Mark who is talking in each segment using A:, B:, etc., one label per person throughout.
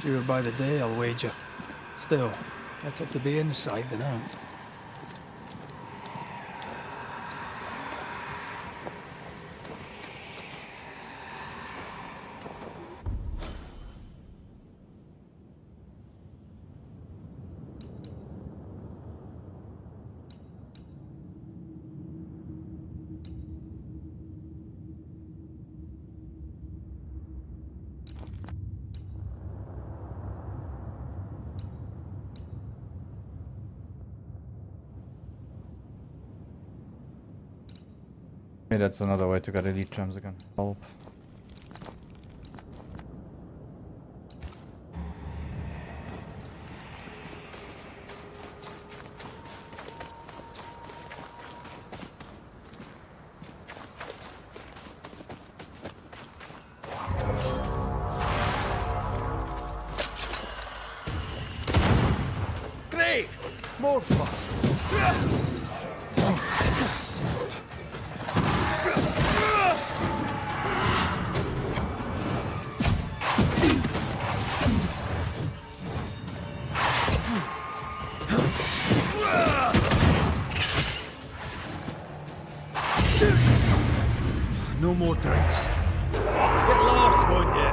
A: nastier by the day, I'll wager. Still, better to be inside than out.
B: Maybe that's another way to get elite gems again. Help.
A: Great! More fun! No more drinks. Get lost, won't you?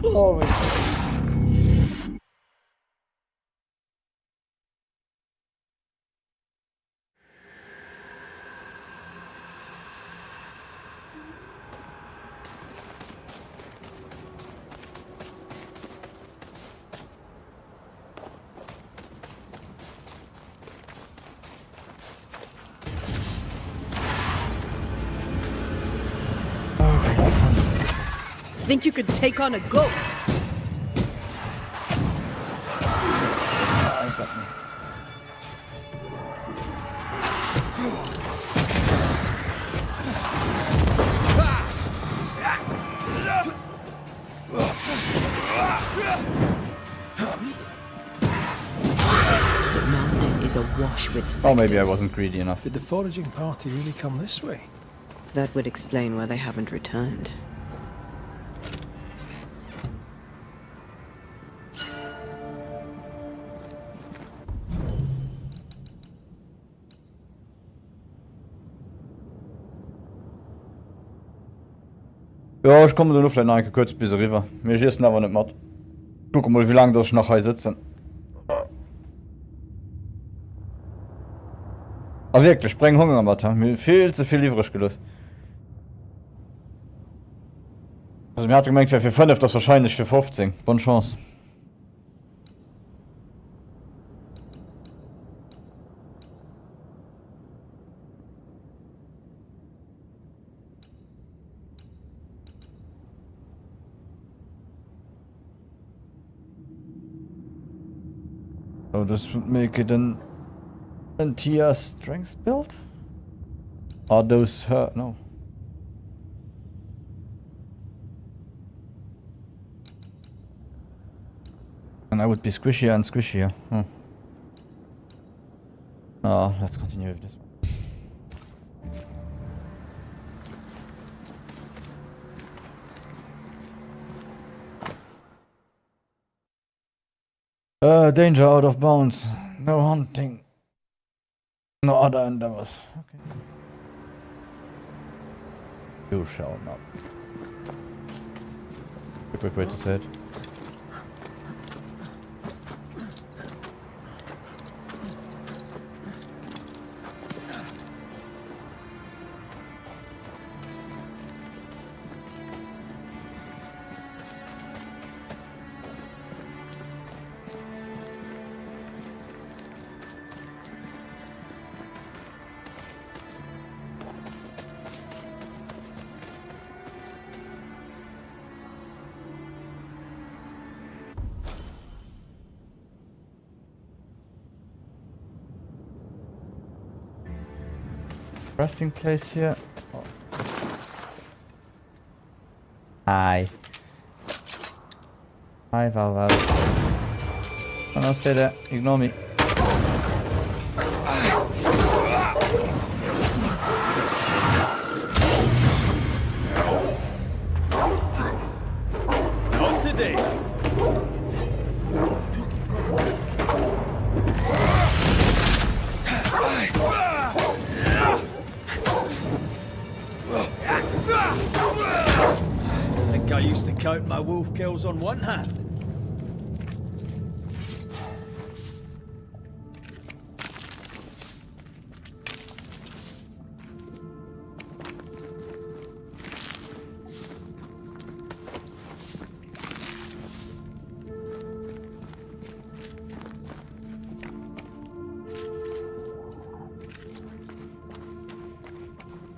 B: Always.
C: Think you could take on a ghost? The mountain is awash with specters.
B: Oh, maybe I wasn't greedy enough.
A: Did the foraging party really come this way?
C: That would explain why they haven't returned.
B: Ja, ich komme nur vielleicht noch kurz bis rüber. Mir ist aber nicht matt. Guck mal, wie lange das ich noch hier sitzen. Aber wirklich, ich bringe Hunger am Matt. Mir viel zu viel übrig gelöst. Also mir hat gemerkt, für 5, das wahrscheinlich für 15. Bonne Chance. Oh, this would make it an TR strength build? Are those her? No. And I would be squishier and squishier. Oh, let's continue with this one. Danger out of bounds. No hunting. No other endeavors. Okay. You shall not. A quick way to say it. Resting place here. Oh. Hi. Hi, Val. Oh, no, stay there. Ignore me.
A: count my wolf kills on one hand.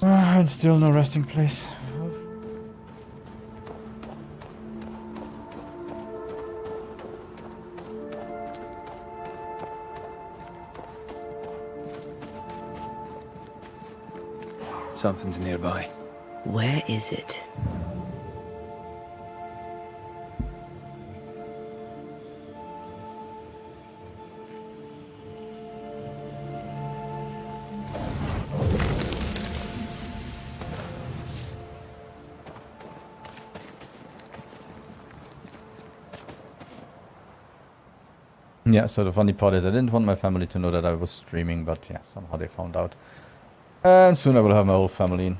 B: And still no resting place.
A: Something's nearby.
C: Where is it?
B: Yeah, so the funny part is I didn't want my family to know that I was streaming, but yeah, somehow they found out. And soon I will have my whole family in.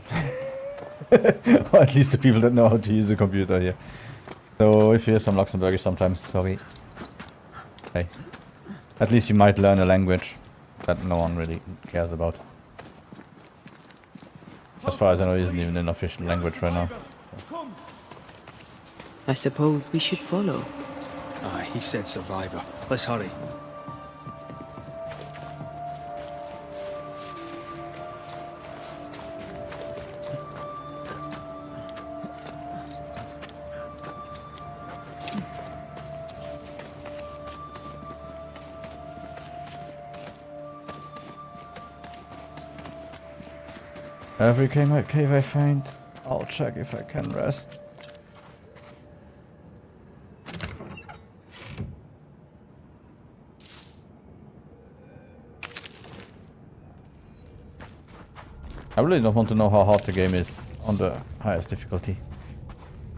B: Or at least the people that know how to use a computer here. So if you hear some Luxembourgish sometimes, sorry. Hey. At least you might learn a language that no one really cares about. As far as I know, it isn't even an official language right now. So.
C: I suppose we should follow.
A: Aye, he said survivor. Let's hurry.
B: Every cave I find, I'll check if I can rest. I really don't want to know how hard the game is on the highest difficulty.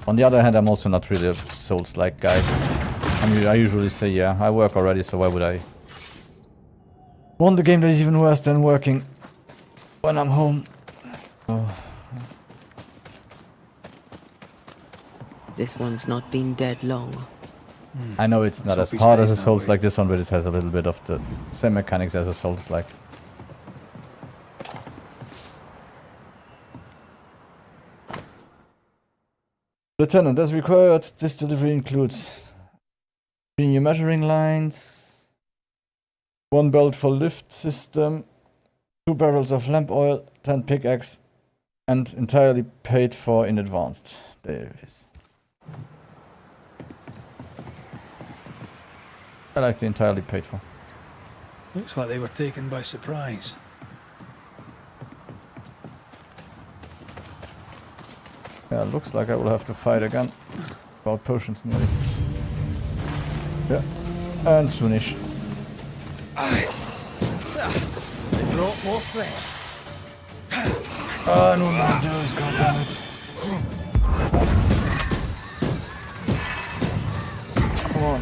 B: On the other hand, I'm also not really a Souls-like guy. I mean, I usually say, yeah, I work already, so why would I want the game that is even worse than working when I'm home? Oh.
C: This one's not been dead long.
B: I know it's not
A: Let's
B: as
A: hope he
B: hard as a
A: stays that
B: Souls
A: way.
B: like this one, but it has a little bit of the same mechanics as a Souls like. Lieutenant, as required, this delivery includes 3 new measuring lines, 1 belt for lift system, 2 barrels of lamp oil, 10 pickaxe, and entirely paid for in advance. There it is. I like the entirely paid for.
A: Looks like they were taken by surprise.
B: Yeah, looks like I will have to fight again. About potions nearly. Yeah. And soonish.
A: They brought more friends.
B: Oh, no man, Joe's goddammit. Come on.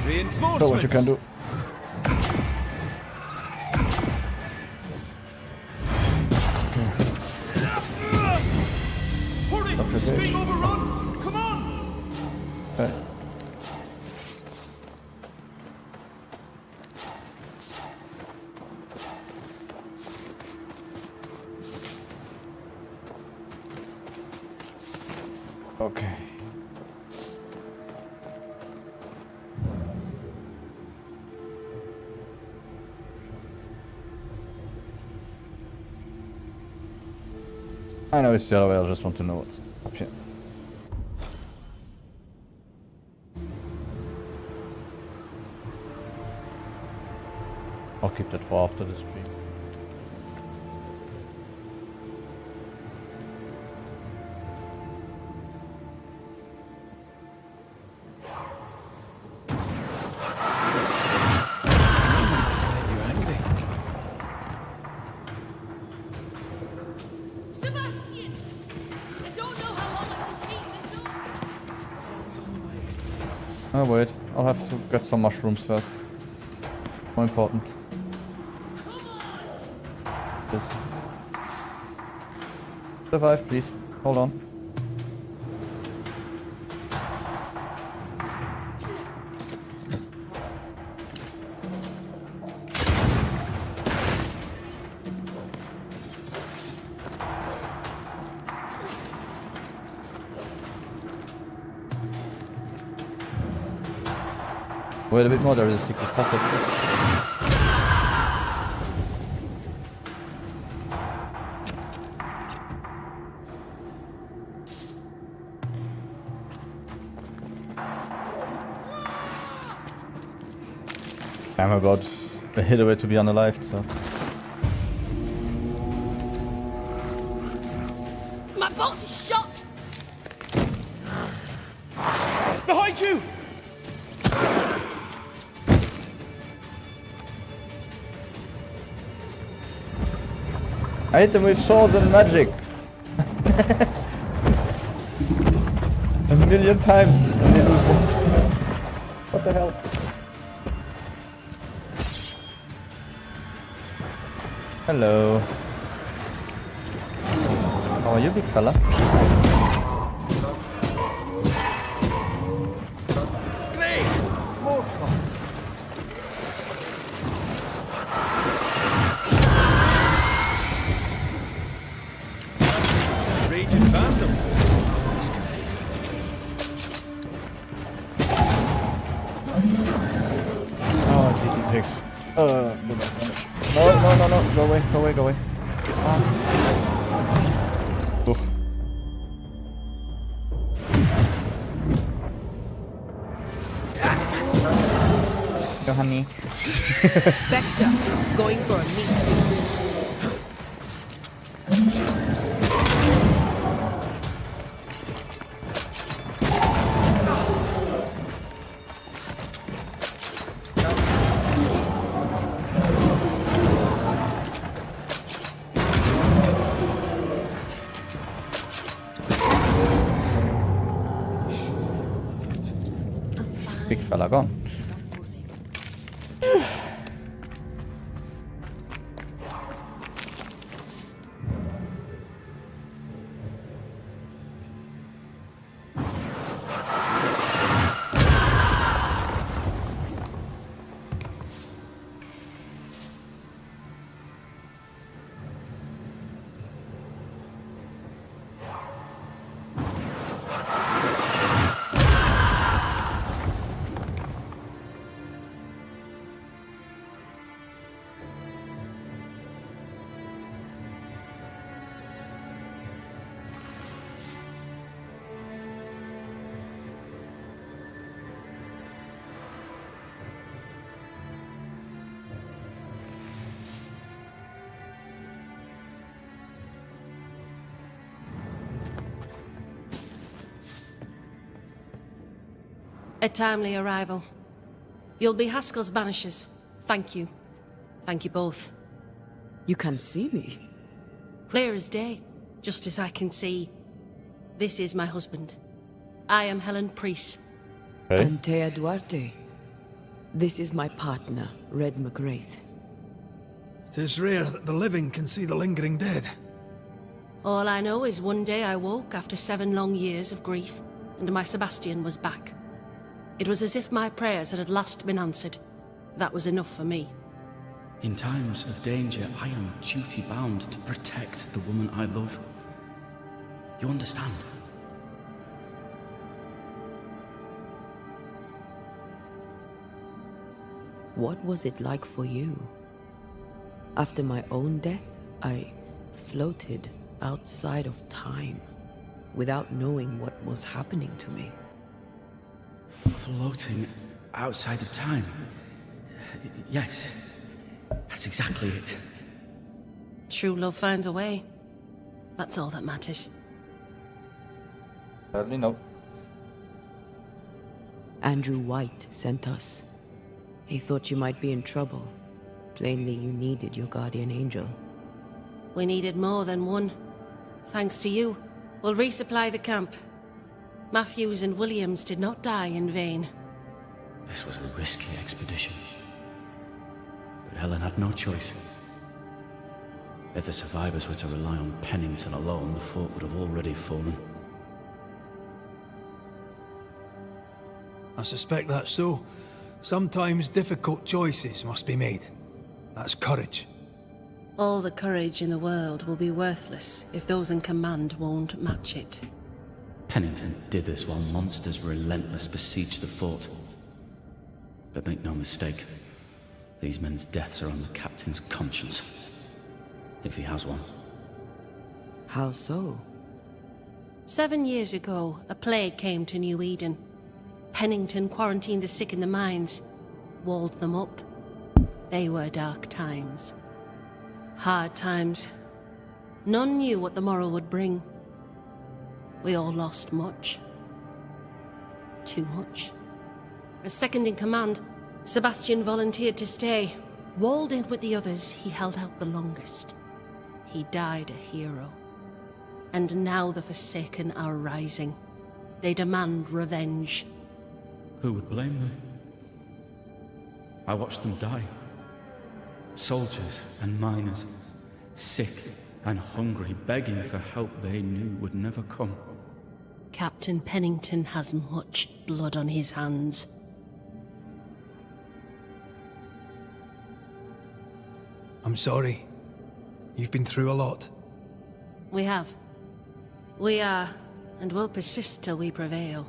A: Reinforcements.
B: Show what you can do.
D: Hurry! She's being overrun! Come on!
B: Okay. Okay. I know it's the other way, I just want to know what's up here. I'll keep that for after the stream.
A: To make you angry.
E: Sebastian! I don't know how long I can keep this up.
B: Oh wait, I'll have to get some mushrooms first. More important. This. Survive, please. Hold on. Wait a bit more, there is a secret passage. I'm about a hit away to be unalived, so.
E: My boat is shot!
D: Behind you!
B: I hit them with swords and magic! A million times and they lose one. What the hell? Hello. How are you, big fella?
A: Great! More fun. Raging Vandal.
B: Oh, at least it takes. Go back. No, go away. Ah. Ugh. Go, honey.
C: Spectre, going for a meat suit.
B: Big fella gone.
E: A timely arrival. You'll be Haskell's Banishers. Thank you. Thank you both.
C: You can see me.
E: Clear as day, just as I can see. This is my husband. I am Helen Priest.
B: Okay.
C: Antea Duarte. This is my partner, Red McGrath.
A: It is rare that the living can see the lingering dead.
E: All I know is one day I woke after 7 long years of grief, and my Sebastian was back. It was as if my prayers had at last been answered. That was enough for me.
F: In times of danger, I am duty-bound to protect the woman I love. You understand?
C: What was it like for you? After my own death, I floated outside of time, without knowing what was happening to me.
F: Floating outside of time. Yes, that's exactly it.
E: True love finds a way. That's all that matters.
B: Sadly, no.
C: Andrew White sent us. He thought you might be in trouble. Plainly, you needed your guardian angel.
E: We needed more than one. Thanks to you, we'll resupply the camp. Matthews and Williams did not die in vain.
F: This was a risky expedition. But Helen had no choice. If the survivors were to rely on Pennington alone, the fort would have already fallen.
A: I suspect that's so. Sometimes difficult choices must be made. That's courage.
E: All the courage in the world will be worthless if those in command won't match it.
F: Pennington did this while monsters relentless besieged the fort. But make no mistake, these men's deaths are on the captain's conscience. If he has one.
C: How so?
E: 7 years ago, a plague came to New Eden. Pennington quarantined the sick in the mines, walled them up. They were dark times. Hard times. None knew what the morrow would bring. We all lost much. Too much. As second in command, Sebastian volunteered to stay. Walled in with the others, he held out the longest. He died a hero. And now the Forsaken are rising. They demand revenge.
F: Who would blame them? I watched them die. Soldiers and miners, sick and hungry, begging for help they knew would never come.
E: Captain Pennington has much blood on his hands.
A: I'm sorry. You've been through a lot.
E: We have. We are, and will persist till we prevail.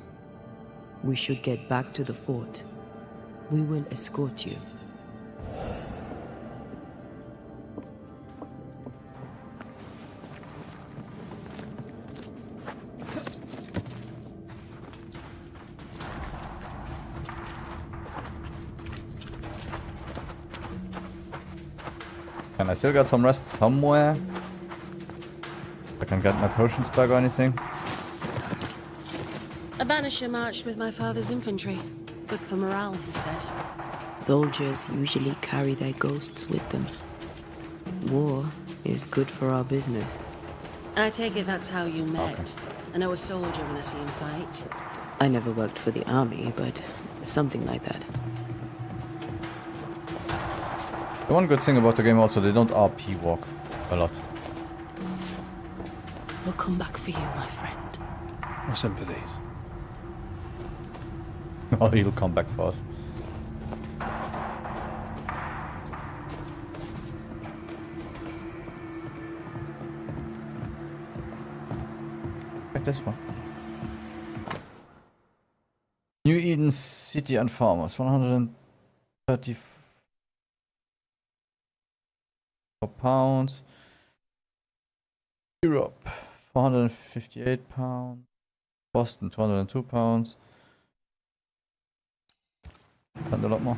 C: We should get back to the fort. We will escort you.
B: And I still got some rest somewhere. I can get my potions back or anything.
E: A Banisher marched with my father's infantry. Good for morale, he said.
C: Soldiers usually carry their ghosts with them. War is good for our business.
E: I take it that's how you met. I know a soldier when I see him fight.
C: I never worked for the army, but something like that.
B: The one good thing about the game also, they don't RP walk a lot.
E: We'll come back for you, my friend.
A: My sympathies.
B: Oh, he'll come back for us. Like this one. New Eden City and Farmers, 134 pounds. Europe, 458 pounds. Boston, 202 pounds. Spend a lot more.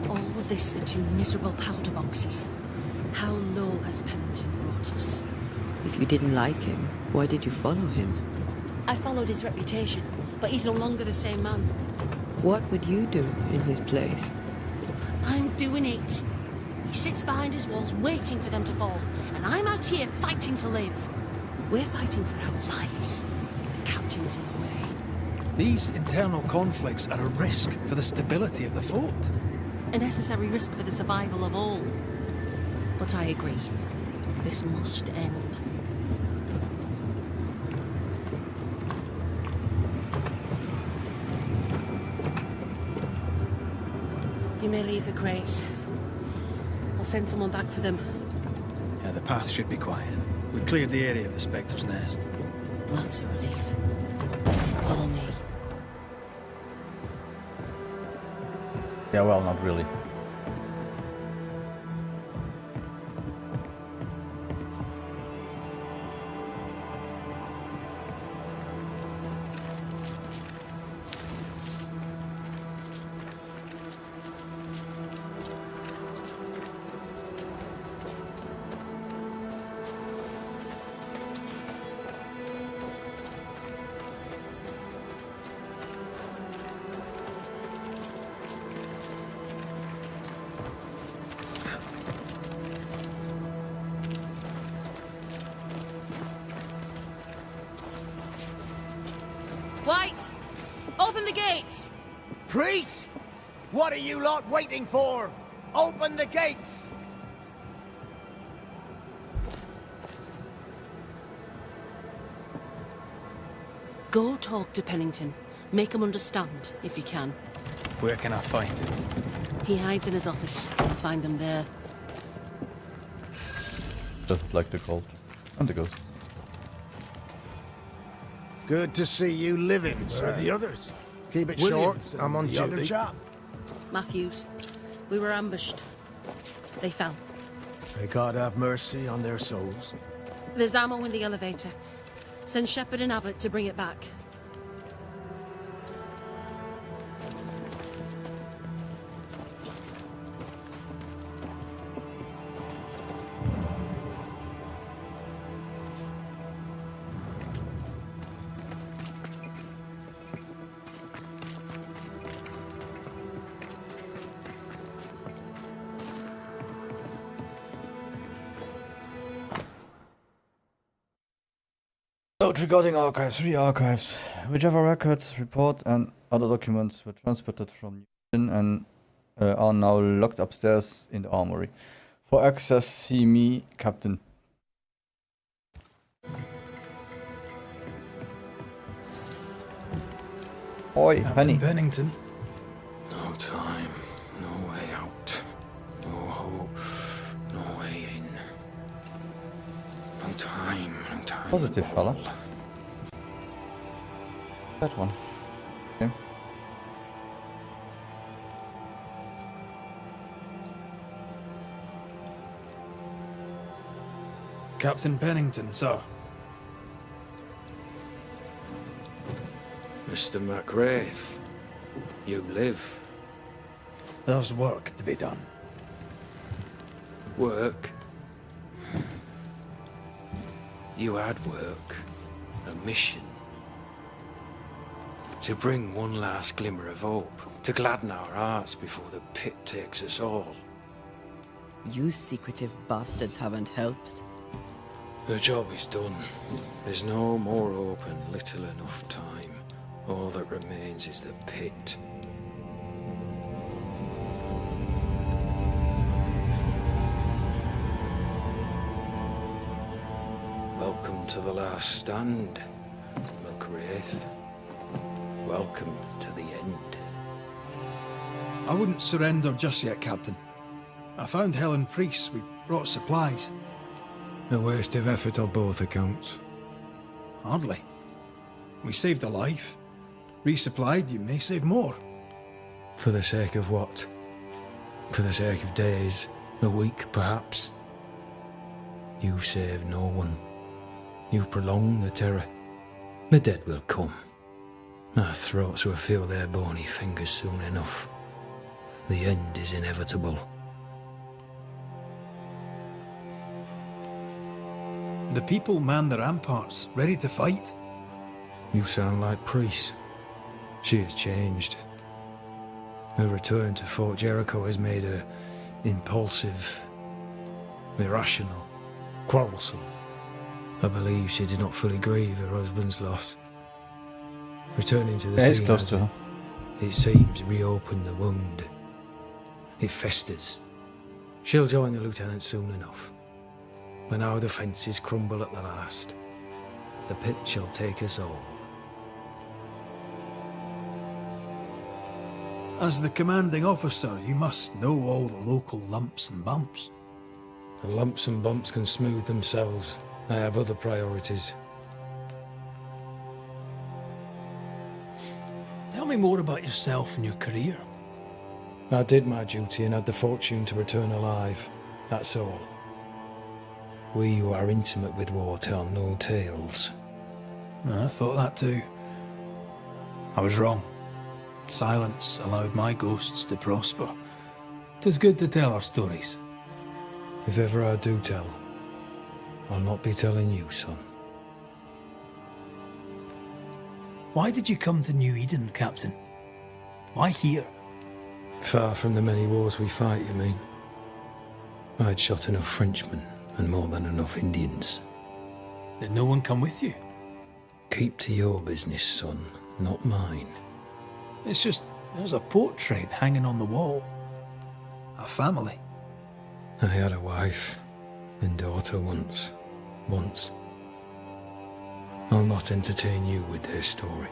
E: All of this for 2 miserable powder boxes. How low has Pennington brought us?
C: If you didn't like him, why did you follow him?
E: I followed his reputation, but he's no longer the same man.
C: What would you do in his place?
E: I'm doing it. He sits behind his walls waiting for them to fall, and I'm out here fighting to live. We're fighting for our lives. The captain is in the way.
A: These internal conflicts are a risk for the stability of the fort.
E: A necessary risk for the survival of all. But I agree. This must end. You may leave the crates. I'll send someone back for them.
A: Yeah, the path should be quiet. We cleared the area of the Spectre's nest.
E: That's a relief. Follow me.
B: Yeah, well, not really.
E: White! Open the gates!
D: Priest! What are you lot waiting for? Open the gates!
E: Go talk to Pennington. Make him understand, if you can.
A: Where can I find him?
E: He hides in his office. I'll find him there.
B: doesn't like the cold. And the ghosts.
D: Good to see you living, sir.
A: The others.
D: Keep it
A: Williams
D: short. I'm on
A: and the other
D: duty.
A: chap.
E: Matthews. We were ambushed. They fell.
D: May God have mercy on their souls.
E: There's ammo in the elevator. Send Shepard and Abbott to bring it back.
B: Note regarding archives. 3 archives. Whichever records, report, and other documents were transported from Newton and are now locked upstairs in the armory. For access, see me, Captain. Oi,
A: Captain
B: Penny.
A: Pennington.
G: No time, no way out. No hope, no way in. No time, no time.
B: Positive
G: at
B: fella.
G: all.
B: That one. Okay.
A: Captain Pennington, sir.
G: Mr. McWraith, you live.
A: There's work to be done.
G: Work. You had work. A mission. To bring one last glimmer of hope. To gladden our hearts before the pit takes us all.
C: You secretive bastards haven't helped.
G: The job is done. There's no more hope and little enough time. All that remains is the pit. Welcome to the last stand, McWraith. Welcome to the end.
A: I wouldn't surrender just yet, Captain. I found Helen Priest. We brought supplies.
G: A waste of effort on both accounts.
A: Hardly. We saved a life. Resupplied, you may save more.
G: For the sake of what? For the sake of days, a week perhaps? You've saved no one. You've prolonged the terror. The dead will come. Our throats will feel their bony fingers soon enough. The end is inevitable.
A: The people man the ramparts, ready to fight.
G: You sound like Priest. She has changed. Her return to Fort Jericho has made her impulsive, irrational, quarrelsome. I believe she did not fully grieve her husband's loss. Returning to the
B: Yeah, he's
G: scene
B: close
G: has,
B: to her.
G: it seems, reopened the wound. It festers. She'll join the lieutenant soon enough. When our defences crumble at the last, the pit shall take us all.
A: As the commanding officer, you must know all the local lumps and bumps.
G: The lumps and bumps can smooth themselves. I have other priorities.
A: Tell me more about yourself and your career.
G: I did my duty and had the fortune to return alive. That's all. We who are intimate with war tell no tales.
A: I thought that too. I was wrong. Silence allowed my ghosts to prosper. 'Tis good to tell our stories.
G: If ever I do tell, I'll not be telling you, son.
A: Why did you come to New Eden, Captain? Why here?
G: Far from the many wars we fight, you mean? I'd shot enough Frenchmen and more than enough Indians.
A: Did no one come with you?
G: Keep to your business, son, not mine.
A: It's just, there's a portrait hanging on the wall. A family.
G: I had a wife and daughter once. I'll not entertain you with their story.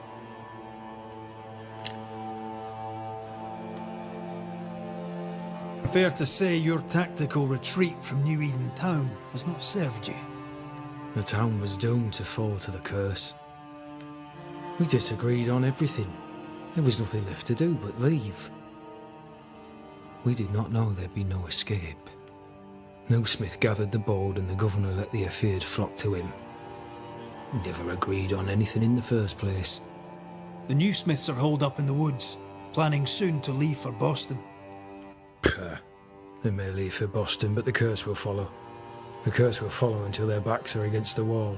A: Fair to say your tactical retreat from New Eden Town has not served you.
G: The town was doomed to fall to the curse. We disagreed on everything. There was nothing left to do but leave. We did not know there'd be no escape. No Smith gathered the board and the governor let the affair flock to him. We never agreed on anything in the first place.
A: The new Smiths are holed up in the woods, planning soon to leave for Boston.
G: They may leave for Boston, but the curse will follow. The curse will follow until their backs are against the wall.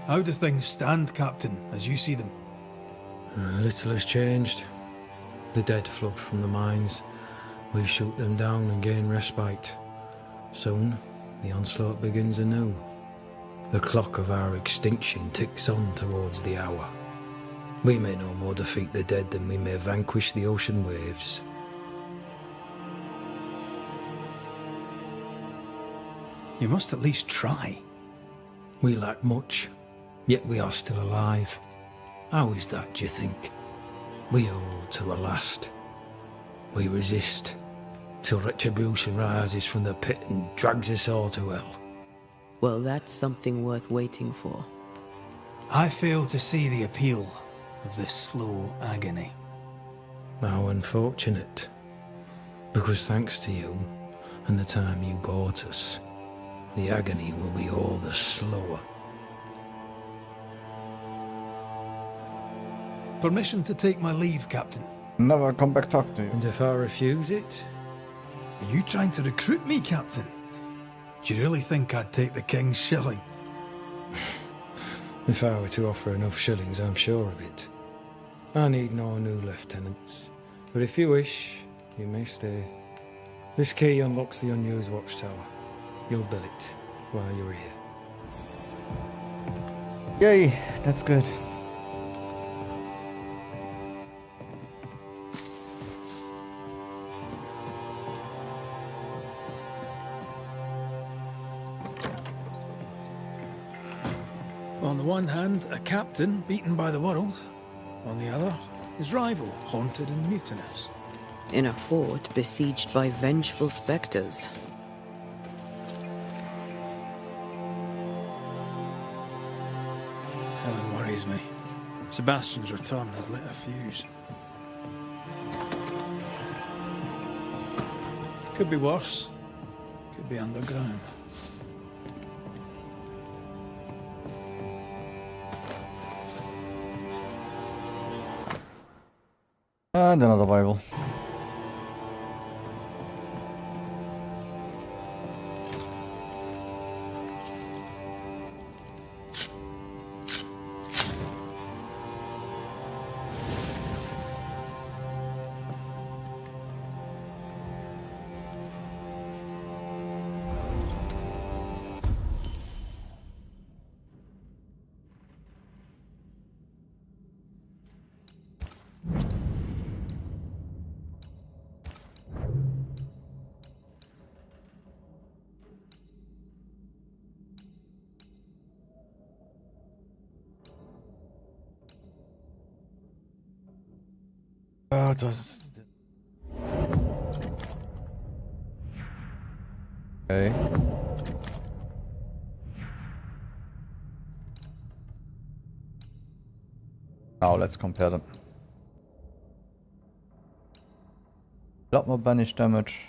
A: How do things stand, Captain, as you see them?
G: Little has changed. The dead flood from the mines. We shoot them down and gain respite. Soon, the onslaught begins anew. The clock of our extinction ticks on towards the hour. We may no more defeat the dead than we may vanquish the ocean waves.
A: You must at least try.
G: We lack much, yet we are still alive. How is that, do you think? We hold to the last. We resist, till retribution rises from the pit and drags us all to hell.
C: Well, that's something worth waiting for.
A: I fail to see the appeal of this slow agony.
G: How unfortunate. Because thanks to you, and the time you bought us, the agony will be all the slower.
A: Permission to take my leave, Captain.
B: Never come back talk to you.
G: And if I refuse it?
A: Are you trying to recruit me, Captain? Do you really think I'd take the King's shilling?
G: If I were to offer enough shillings, I'm sure of it. I need no new lieutenants. But if you wish, you may stay. This key unlocks the unused watchtower. You'll bill it while you're here.
B: Yay, that's good.
A: On the one hand, a captain beaten by the world. On the other, his rival, haunted and mutinous.
C: In a fort besieged by vengeful specters.
A: Helen worries me. Sebastian's return has lit a fuse. Could be worse. Could be underground.
B: And another Bible. Oh, das. Okay. Now let's compare them. A lot more banish damage.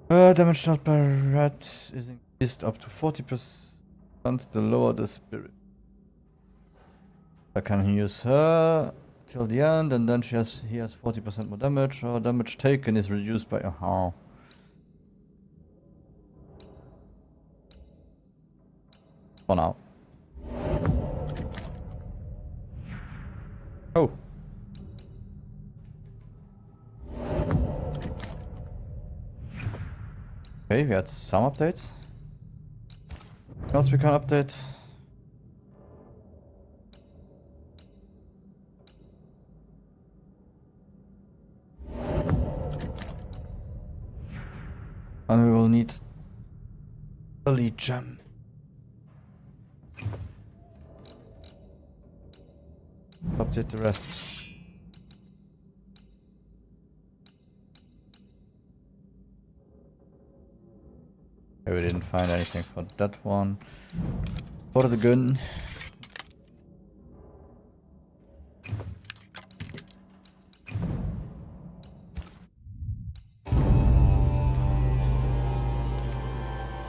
B: Damage not by rat is increased up to 40% the lower the spirit. I can use her till the end, and then he has 40% more damage. Or damage taken is reduced by for now. Oh. Okay, we had some updates. What else we can update? And we will need lovely gem. Update the rest. Okay, we didn't find anything for that one. For the gun.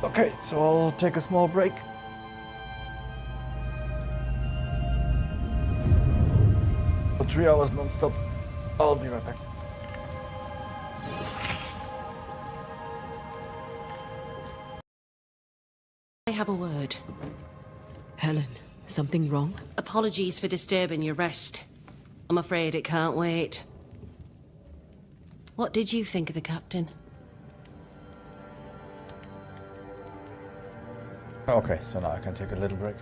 B: Okay, so I'll take a small break. For 3 hours non-stop. I'll be right back.
E: I have a word.
C: Helen, something wrong?
E: Apologies for disturbing your rest. I'm afraid it can't wait. What did you think of the captain?
B: Okay, so now I can take a little break.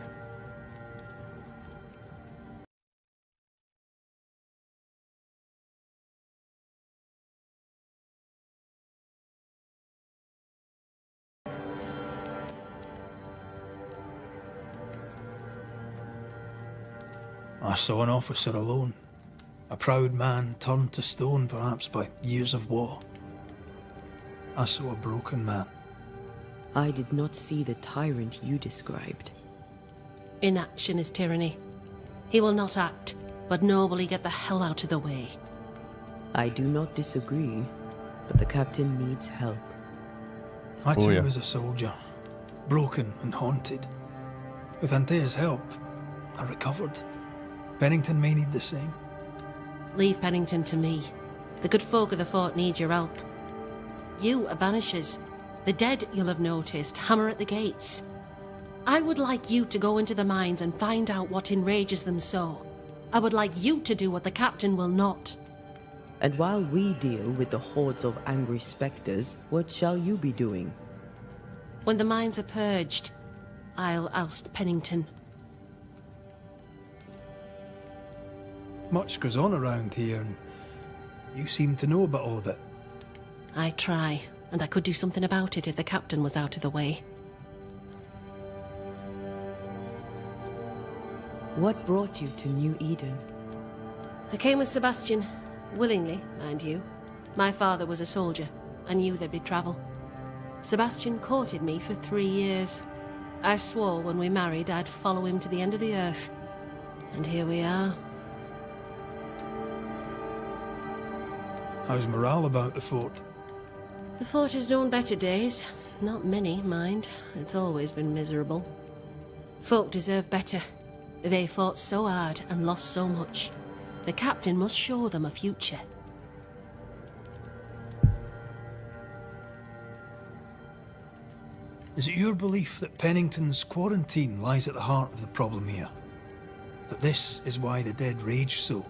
A: I saw an officer alone. A proud man turned to stone, perhaps by years of war. I saw a broken man.
C: I did not see the tyrant you described.
E: Inaction is tyranny. He will not act, but nobly get the hell out of the way.
C: I do not disagree, but the captain needs help.
A: I too
B: yeah.
A: was a soldier, broken and haunted. With Antea's help, I recovered. Pennington may need the same.
E: Leave Pennington to me. The good folk of the fort need your help. You are Banishers. The dead, you'll have noticed, hammer at the gates. I would like you to go into the mines and find out what enrages them so. I would like you to do what the captain will not.
C: And while we deal with the hordes of angry spectres, what shall you be doing?
E: When the mines are purged, I'll oust Pennington.
A: Much goes on around here, and you seem to know about all of it.
E: I try, and I could do something about it if the captain was out of the way.
C: What brought you to New Eden?
E: I came with Sebastian, willingly, mind you. My father was a soldier. I knew there'd be trouble. Sebastian courted me for 3 years. I swore when we married I'd follow him to the end of the earth. And here we are.
A: How's morale about the fort?
E: The fort has known better days. Not many, mind. It's always been miserable. Folk deserve better. They fought so hard and lost so much. The captain must show them a future.
A: Is it your belief that Pennington's quarantine lies at the heart of the problem here? That this is why the dead rage so?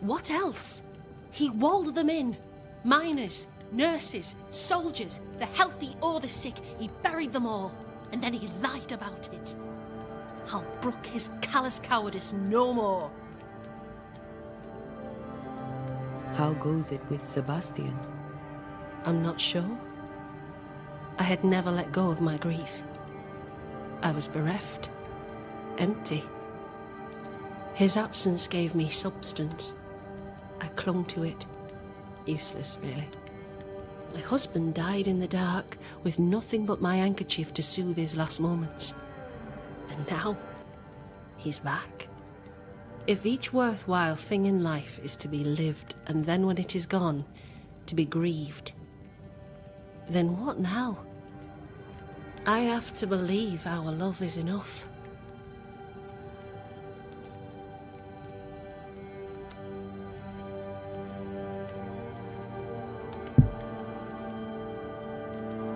E: What else? He walled them in. Miners, nurses, soldiers, the healthy or the sick. He buried them all. And then he lied about it. I'll brook his callous cowardice no more.
C: How goes it with Sebastian?
E: I'm not sure. I had never let go of my grief. I was bereft, empty. His absence gave me substance. I clung to it. Useless, really. My husband died in the dark, with nothing but my handkerchief to soothe his last moments. And now, he's back. If each worthwhile thing in life is to be lived, and then when it is gone, to be grieved, then what now? I have to believe our love is enough.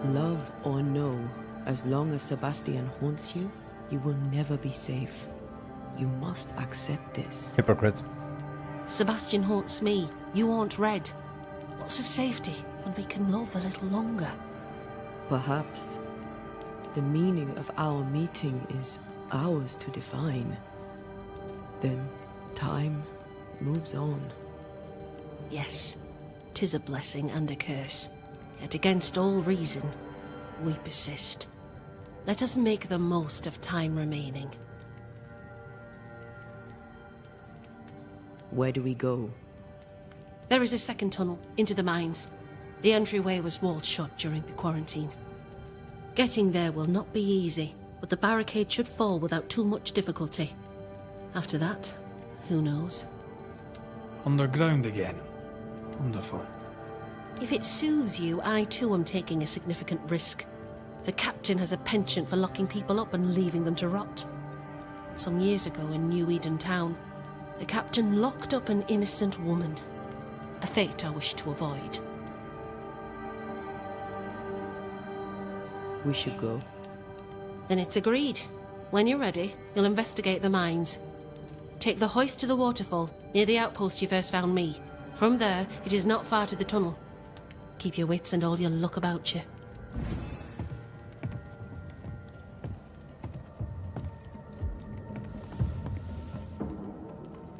C: Love or no, as long as Sebastian haunts you, you will never be safe. You must accept this.
B: Hypocrite.
E: Sebastian haunts me, you haunt Red. What's of safety when we can love a little longer?
C: Perhaps the meaning of our meeting is ours to define. Then time moves on.
E: Yes, 'tis a blessing and a curse. Yet against all reason, we persist. Let us make the most of time remaining.
C: Where do we go?
E: There is a second tunnel into the mines. The entryway was walled shut during the quarantine. Getting there will not be easy, but the barricade should fall without too much difficulty. After that, who knows?
A: Underground again. Wonderful.
E: If it soothes you, I too am taking a significant risk. The captain has a penchant for locking people up and leaving them to rot. Some years ago in New Eden Town, the captain locked up an innocent woman. A fate I wish to avoid.
C: We should go.
E: Then it's agreed. When you're ready, you'll investigate the mines. Take the hoist to the waterfall, near the outpost you first found me. From there, it is not far to the tunnel. Keep your wits and all your luck about you.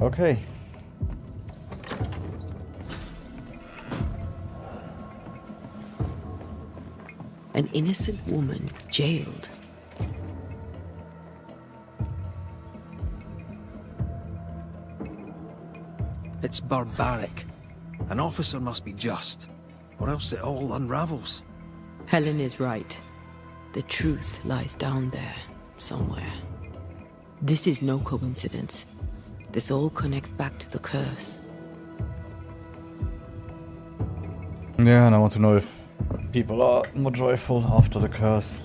B: Okay.
C: An innocent woman jailed.
A: It's barbaric. An officer must be just, or else it all unravels.
C: Helen is right. The truth lies down there, somewhere. This is no coincidence. This all connects back to the curse.
B: Yeah, and I want to know if people are more joyful after the curse.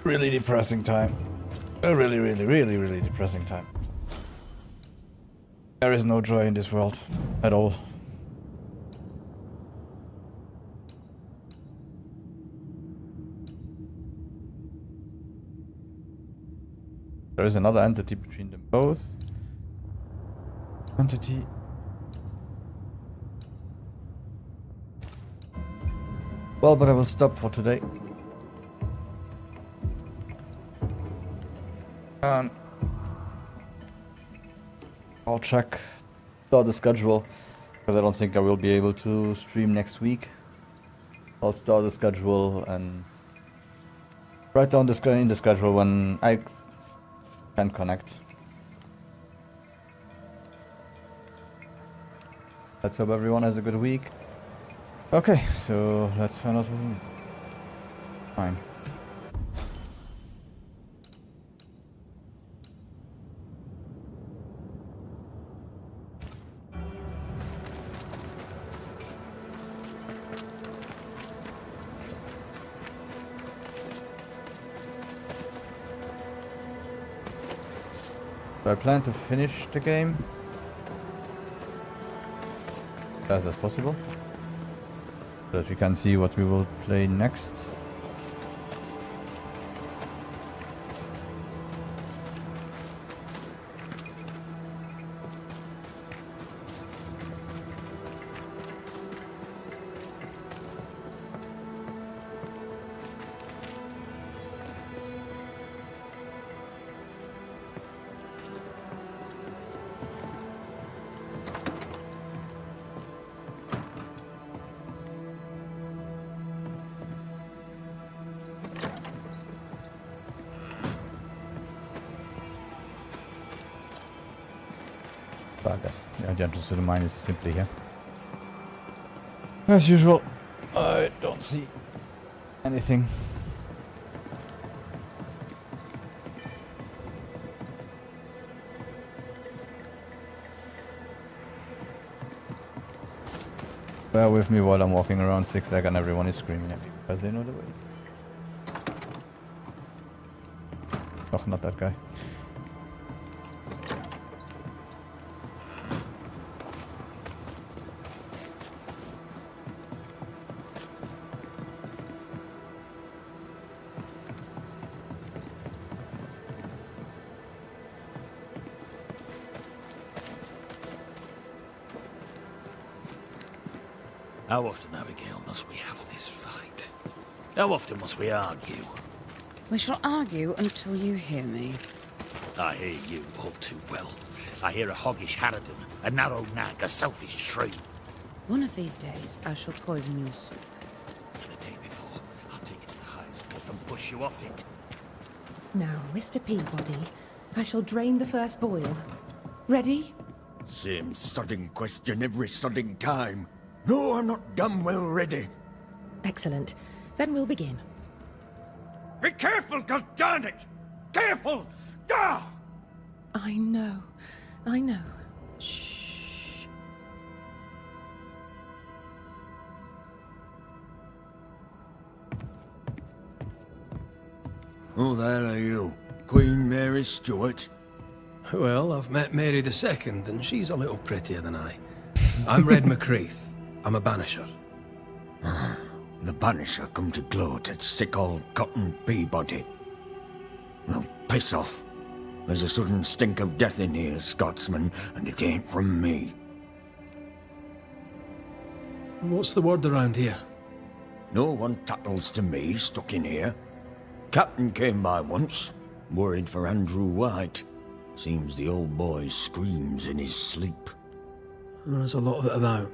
B: Really depressing time. A really, really, really, really depressing time. There is no joy in this world at all. There is another entity between them both. Entity. Well, but I will stop for today. I'll check the schedule, because I don't think I will be able to stream next week. I'll start the schedule and write down in the schedule when I can connect. Let's hope everyone has a good week. Okay, so let's find out. Fine. So I plan to finish the game as fast as possible, so that we can see what we will play next. I guess the entrance to the mine is simply here. As usual, I don't see anything. Bear with me while I'm walking around zigzag and everyone is screaming at me because they know the way. Oh, not that guy.
D: How often, Abigail, must we have this fight? How often must we argue?
H: We shall argue until you hear me.
D: I hear you all too well. I hear a hoggish harridan, a narrow nag, a selfish shrew.
H: One of these days, I shall poison your soup.
D: And the day before, I'll take you to the highest cliff push you off it.
I: Now, Mr. Peabody, I shall drain the first boil. Ready?
J: Same sodding question every sodding time. No, I'm not damn well ready.
I: Excellent. Then we'll begin.
J: Be careful, goddarn it! Careful! Ah!
I: I know. Shh.
J: Who the hell are you? Queen Mary Stuart?
A: Well, I've met Mary II, and she's a little prettier than I. I'm Red McCreath. I'm a Banisher.
J: The Banisher come to gloat at sick old Cotton Peabody. Well, piss off. There's a sudden stink of death in here, Scotsman, and it ain't from me.
A: What's the word around here?
J: No one tattles to me stuck in here. Captain came by once, worried for Andrew White. Seems the old boy screams in his sleep.
A: There's a lot of it about.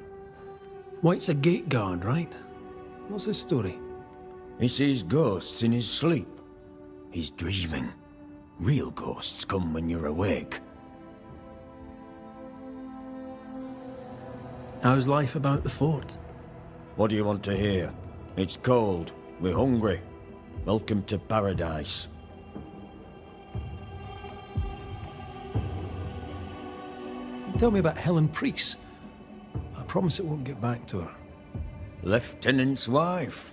A: White's a gate guard, right? What's his story?
J: He sees ghosts in his sleep. He's dreaming. Real ghosts come when you're awake.
A: How's life about the fort?
J: What do you want to hear? It's cold. We're hungry. Welcome to paradise.
A: Tell me about Helen Priest. I promise it won't get back to her.
J: Lieutenant's wife.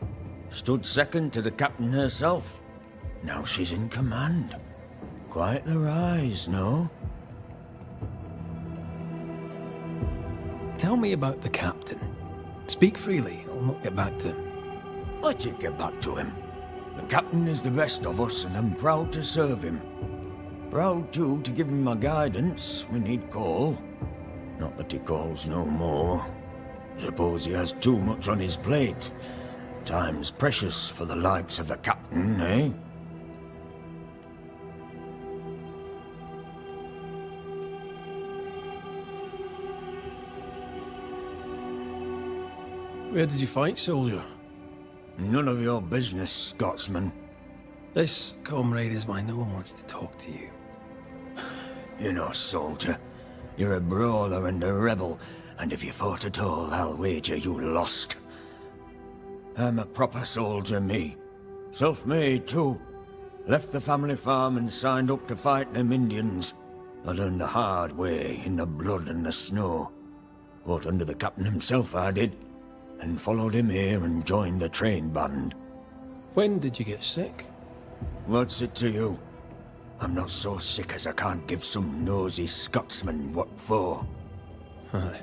J: Stood second to the captain herself. Now she's in command. Quite the rise, no?
A: Tell me about the captain. Speak freely, I'll not get back to him.
J: Let you get back to him. The captain is the best of us, and I'm proud to serve him. Proud, too, to give him my guidance when he'd call. Not that he calls no more. Suppose he has too much on his plate. Time's precious for the likes of the captain, eh?
A: Where did you fight, soldier?
J: None of your business, Scotsman.
A: This, comrade, is why no one wants to talk to you.
J: You know, soldier, you're a brawler and a rebel, and if you fought at all, I'll wager you lost. I'm a proper soldier, me. Self-made, too. Left the family farm and signed up to fight them Indians. I learned the hard way, in the blood and the snow. Fought under the captain himself, I did, and followed him here and joined the train band.
A: When did you get sick?
J: What's it to you? I'm not so sick as I can't give some nosy Scotsman what for.
A: Aye.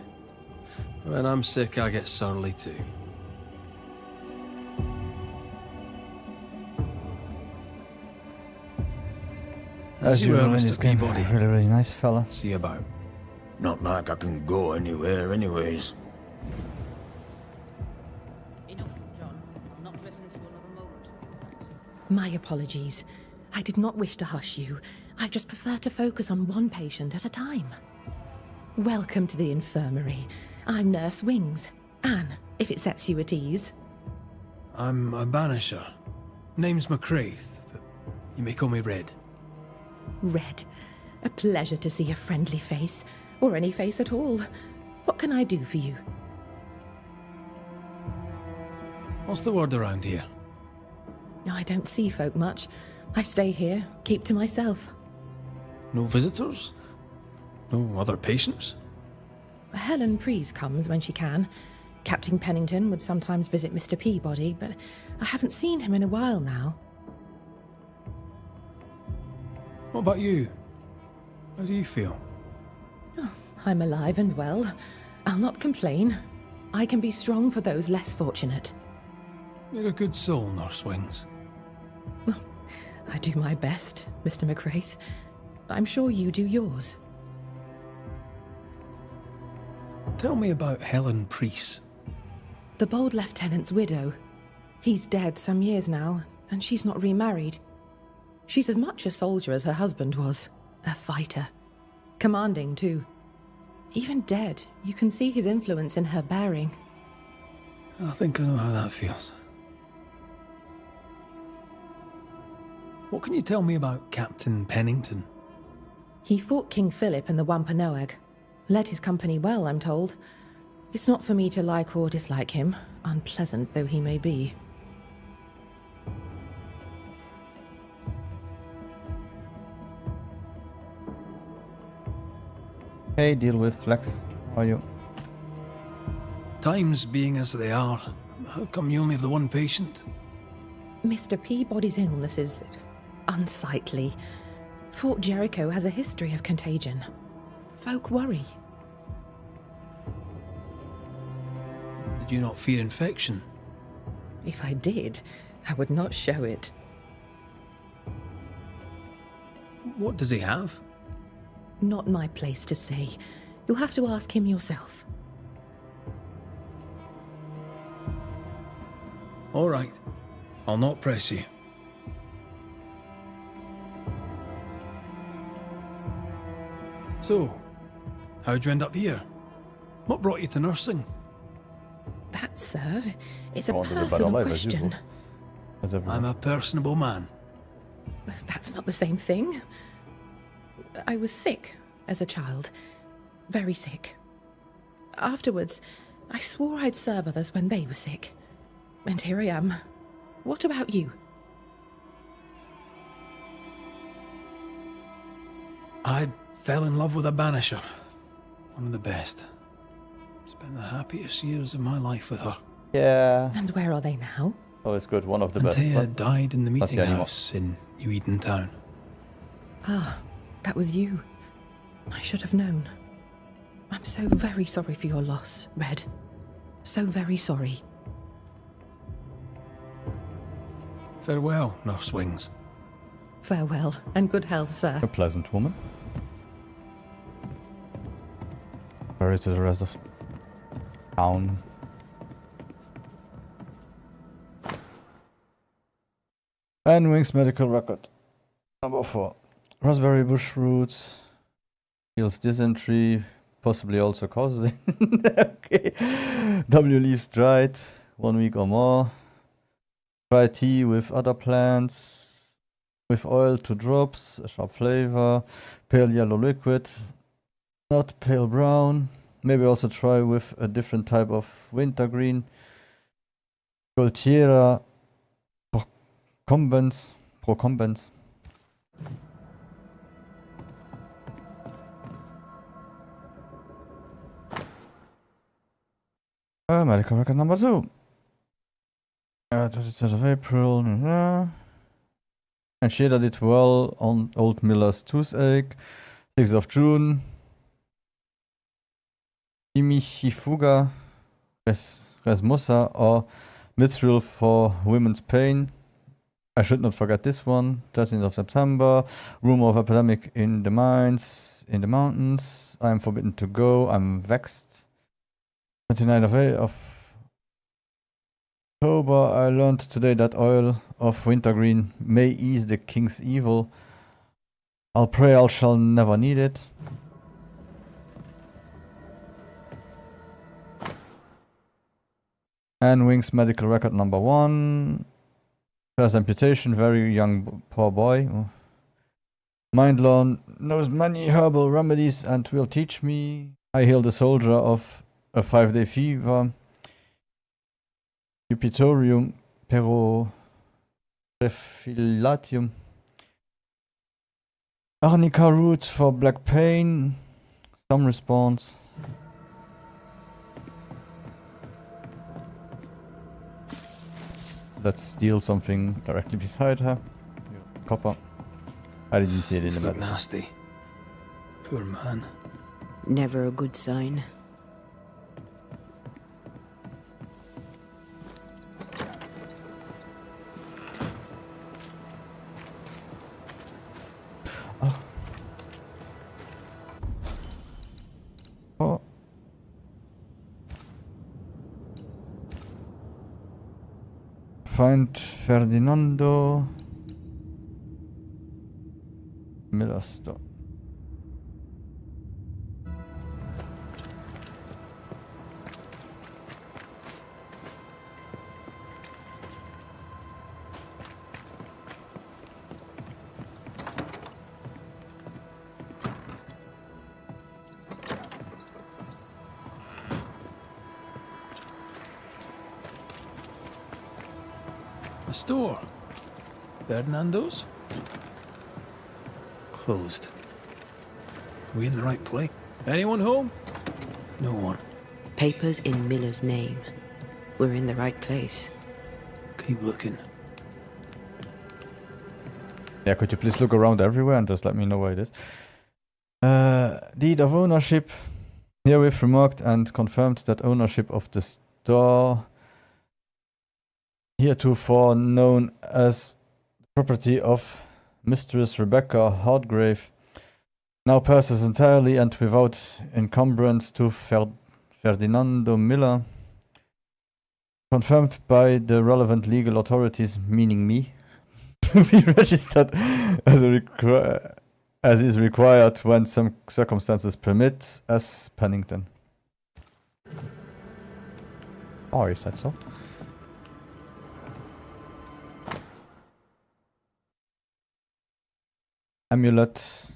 A: When I'm sick, I get surly too.
B: As you
A: were,
B: know, in
A: Mr.
B: this game,
A: Peabody.
B: really nice fella.
A: See you about.
J: Not like I can go anywhere anyways.
H: Enough, John. I'll not listen to another moment.
I: My apologies. I did not wish to hush you. I just prefer to focus on one patient at a time. Welcome to the infirmary. I'm Nurse Wings. Anne, if it sets you at ease.
A: I'm a Banisher. Name's McCreath, but you may call me Red.
I: Red. A pleasure to see a friendly face, or any face at all. What can I do for you?
A: What's the word around here?
I: I don't see folk much. I stay here, keep to myself.
A: No visitors? No other patients?
I: Helen Priest comes when she can. Captain Pennington would sometimes visit Mr. Peabody, but I haven't seen him in a while now.
A: What about you? How do you feel?
I: I'm alive and well. I'll not complain. I can be strong for those less fortunate.
A: You're a good soul, Nurse Wings.
I: I do my best, Mr. McCraith. I'm sure you do yours.
A: Tell me about Helen Priest.
I: The bold lieutenant's widow. He's dead some years now, and she's not remarried. She's as much a soldier as her husband was. A fighter. Commanding, too. Even dead, you can see his influence in her bearing.
A: I think I know how that feels. What can you tell me about Captain Pennington?
I: He fought King Philip and the Wampanoag. Led his company well, I'm told. It's not for me to like or dislike him, unpleasant though he may be.
B: Hey, deal with Flex. How are you?
A: Times being as they are, how come you only have the one patient?
I: Mr. Peabody's illness is unsightly. Fort Jericho has a history of contagion. Folk worry.
A: Did you not fear infection?
I: If I did, I would not show it.
A: What does he have?
I: Not my place to say. You'll have to ask him yourself.
A: All right. I'll not press you. So, how'd you end up here? What brought you to nursing?
I: That, sir, is a
B: I wondered about
I: personal
B: our life as
I: question.
B: usual. As everyone.
A: I'm a personable man.
I: That's not the same thing. I was sick as a child. Very sick. Afterwards, I swore I'd serve others when they were sick. And here I am. What about you?
A: I fell in love with a Banisher. One of the best. Spent the happiest years of my life with her.
B: Yeah.
I: And where are they now?
B: Oh, it's good. One of the best.
A: Antea
B: but
A: died in the
B: not
A: meeting
B: the anymore.
A: house in New Eden Town.
I: Ah, that was you. I should have known. I'm so very sorry for your loss, Red. So very sorry.
A: Farewell, Nurse Wings.
I: Farewell, and good health, sir.
B: A pleasant woman. Sorry to the rest of town. And Wings medical record. Number 4. Raspberry bush roots. Heals dysentery. Possibly also causes it. Okay. W leaves dried. 1 week or more. Try tea with other plants. With oil to drops. A sharp flavor. Pale yellow liquid. Not pale brown. Maybe also try with a different type of wintergreen. Goltiera procumbens. Medical record number 2. 23rd of April. And Shada did well on Old Miller's toothache. 6th of June. Imichifuga Resmussa or Mithril for women's pain. I should not forget this one. 13th of September. Rumor of epidemic in the mines, in the mountains. I am forbidden to go. I'm vexed. 29th of October. I learned today that oil of wintergreen may ease the king's evil. I'll pray I shall never need it. And Wings medical record number 1. First amputation, very young poor boy. Mindlawn knows many herbal remedies and will teach me. I healed a soldier of a 5-day fever. Eupitorium perorefilatium. Arnica roots for black pain. Some response. Let's steal something directly beside her. Copper. I didn't see it in the
A: Look
B: medicine.
A: nasty. Poor man.
C: Never a good sign.
B: Oh. Find Ferdinando Millerstone.
A: store. Ferdinando's? Closed. Are we in the right place? Anyone home? No one.
C: Papers in Miller's name. We're in the right place.
A: Keep looking.
B: Yeah, could you please look around everywhere and just let me know where it is? Deed of ownership. Herewith remarked and confirmed that ownership of the store, heretofore known as property of Mistress Rebecca Hardgrave, now passes entirely and without encumbrance to Ferdinando Miller, confirmed by the relevant legal authorities, meaning me, to be registered as is required when some circumstances permit, as Pennington. Oh, you said so. Amulet.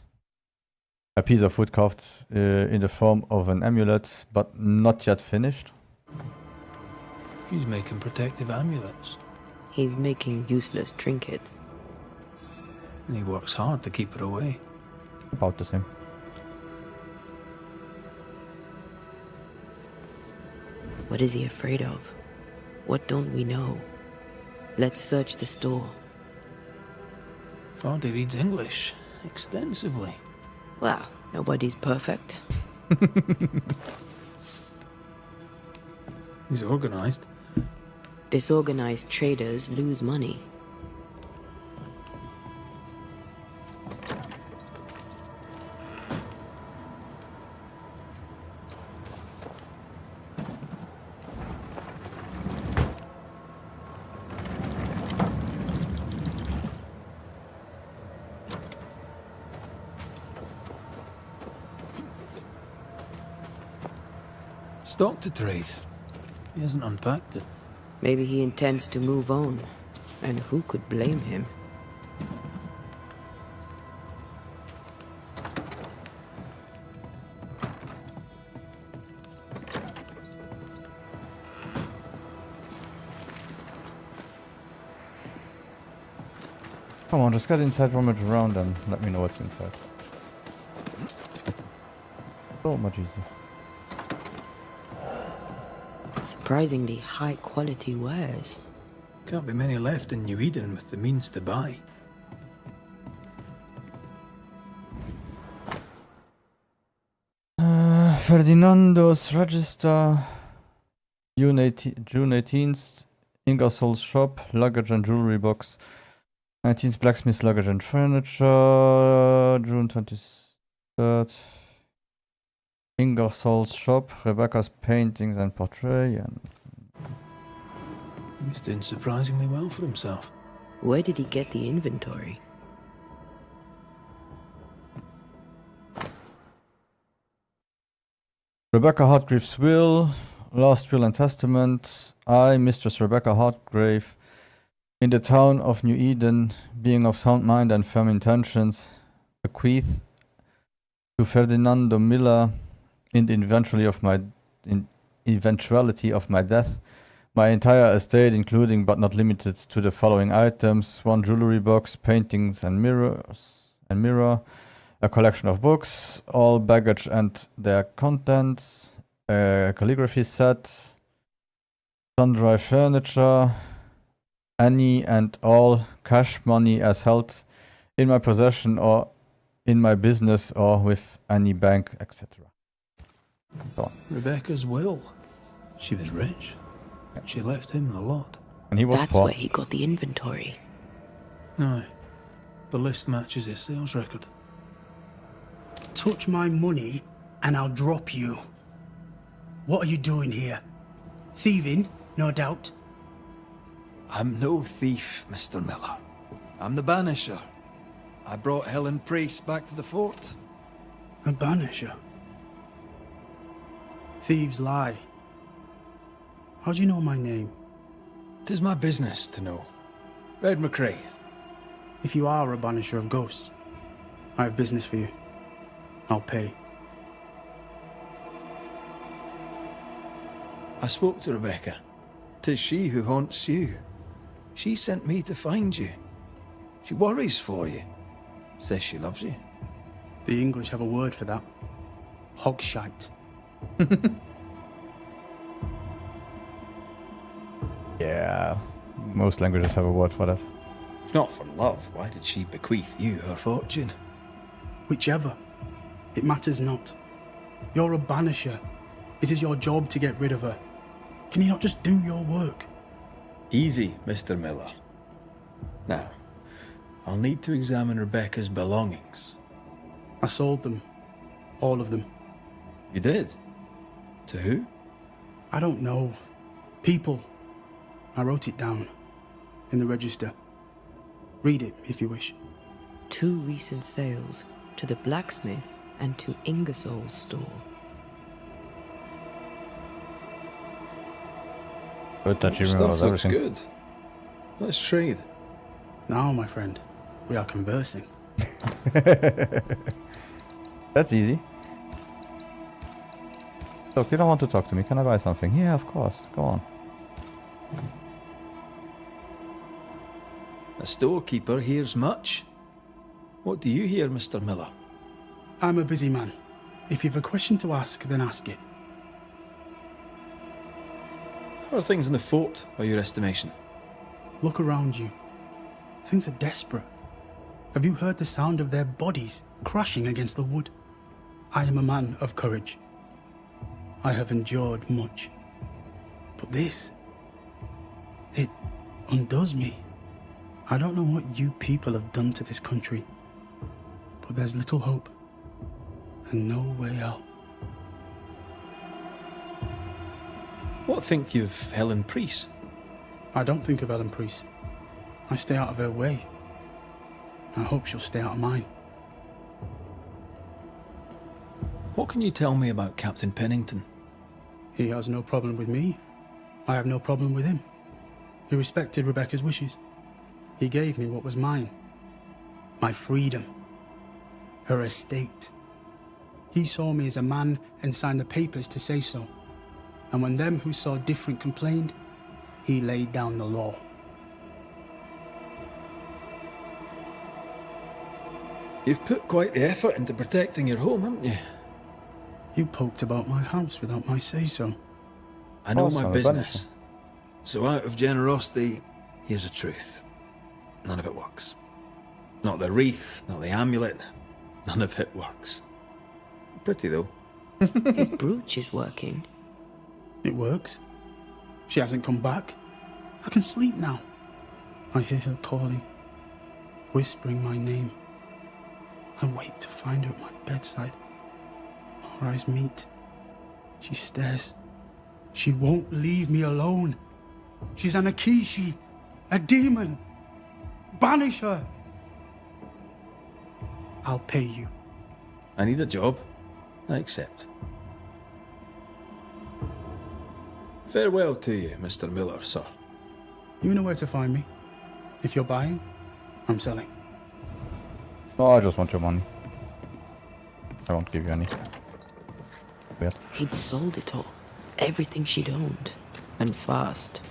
B: A piece of wood carved in the form of an amulet, but not yet finished.
A: He's making protective amulets.
C: He's making useless trinkets.
A: And he works hard to keep it away.
B: About the same.
C: What is he afraid of? What don't we know? Let's search the store.
A: Fardy reads English extensively.
C: Well, nobody's perfect.
A: He's organized.
C: Disorganized traders lose money.
A: Stock to trade. He hasn't unpacked it.
C: Maybe he intends to move on. And who could blame him?
B: Come on, just get inside, rummage around and let me know what's inside. So much easier.
C: Surprisingly high quality wares.
A: Can't be many left in New Eden with the means to buy.
B: Ferdinando's register. June 18th. Ingersoll's shop. Luggage and jewelry box. 19th. Blacksmith's luggage and furniture. June 23rd. Ingersoll's shop. Rebecca's paintings and portrait. And
A: He's doing surprisingly well for himself.
C: Where did he get the inventory?
B: Rebecca Hartgrave's will, last will and testament. I, Mistress Rebecca Hartgrave, in the town of New Eden, being of sound mind and firm intentions, bequeath to Ferdinando Miller, in the eventuality of my death, my entire estate, including but not limited to the following items: 1 jewelry box, paintings and mirror, a collection of books, all baggage and their contents, a calligraphy set, sundry furniture, any and all cash money as held in my possession or in my business or with any bank, etc. So on.
A: Rebecca's will. She was rich. She left him the lot.
B: And he was
C: That's
B: poor.
C: where he got the inventory.
A: No. The list matches his sales record.
K: Touch my money and I'll drop you. What are you doing here? Thieving, no doubt.
L: I'm no thief, Mr. Miller. I'm the Banisher. I brought Helen Priest back to the fort.
K: A banisher? Thieves lie. How do you know my name?
A: 'Tis my business to know. Red McCraith.
K: If you are a banisher of ghosts, I have business for you. I'll pay.
A: I spoke to Rebecca.
L: 'Tis she who haunts you. She sent me to find you. She worries for you. Says she loves you.
K: The English have a word for that. Hogshite.
B: Yeah, most languages have a word for that.
L: If not for love, why did she bequeath you her fortune?
K: Whichever. It matters not. You're a banisher. It is your job to get rid of her. Can you not just do your work?
L: Easy, Mr. Miller. Now, I'll need to examine Rebecca's belongings.
K: I sold them. All of them.
L: You did? To who?
K: I don't know. People. I wrote it down. In the register. Read it, if you wish.
C: 2 recent sales to the blacksmith and to Ingersoll's store.
B: Good that you
L: Stuff
B: remember
L: looks
B: everything.
L: good. Let's trade.
K: Now, my friend, we are conversing.
B: That's easy. Look, you don't want to talk to me. Can I buy something? Yeah, of course. Go on.
L: A storekeeper hears much. What do you hear, Mr. Miller?
K: I'm a busy man. If you've a question to ask, then ask it.
L: How are things in the fort, by your estimation?
K: Look around you. Things are desperate. Have you heard the sound of their bodies crashing against the wood? I am a man of courage. I have endured much. But this, it undoes me. I don't know what you people have done to this country, but there's little hope and no way out.
L: What think you of Helen Priest?
K: I don't think of Ellen Priest. I stay out of her way. I hope she'll stay out of mine.
L: What can you tell me about Captain Pennington?
K: He has no problem with me. I have no problem with him. He respected Rebecca's wishes. He gave me what was mine. My freedom. Her estate. He saw me as a man and signed the papers to say so. And when them who saw different complained, he laid down the law.
L: You've put quite the effort into protecting your home, haven't you?
K: You poked about my house without my say-so.
L: I know
B: Oh,
L: my
B: son of a
L: business. So out of generosity, here's the truth. None of it works. Not the wreath, not the amulet. None of it works. Pretty, though.
C: His brooch is working.
K: It works. She hasn't come back. I can sleep now. I hear her calling, whispering my name. I wait to find her at my bedside. Our eyes meet. She stares. She won't leave me alone. She's an Akishi, a demon. Banish her. I'll pay you.
L: I need a job. I accept. Farewell to you, Mr. Miller, sir.
K: You know where to find me. If you're buying, I'm selling.
B: No, I just want your money. I won't give you any. Weird.
C: He'd sold it all. Everything she'd owned. And fast.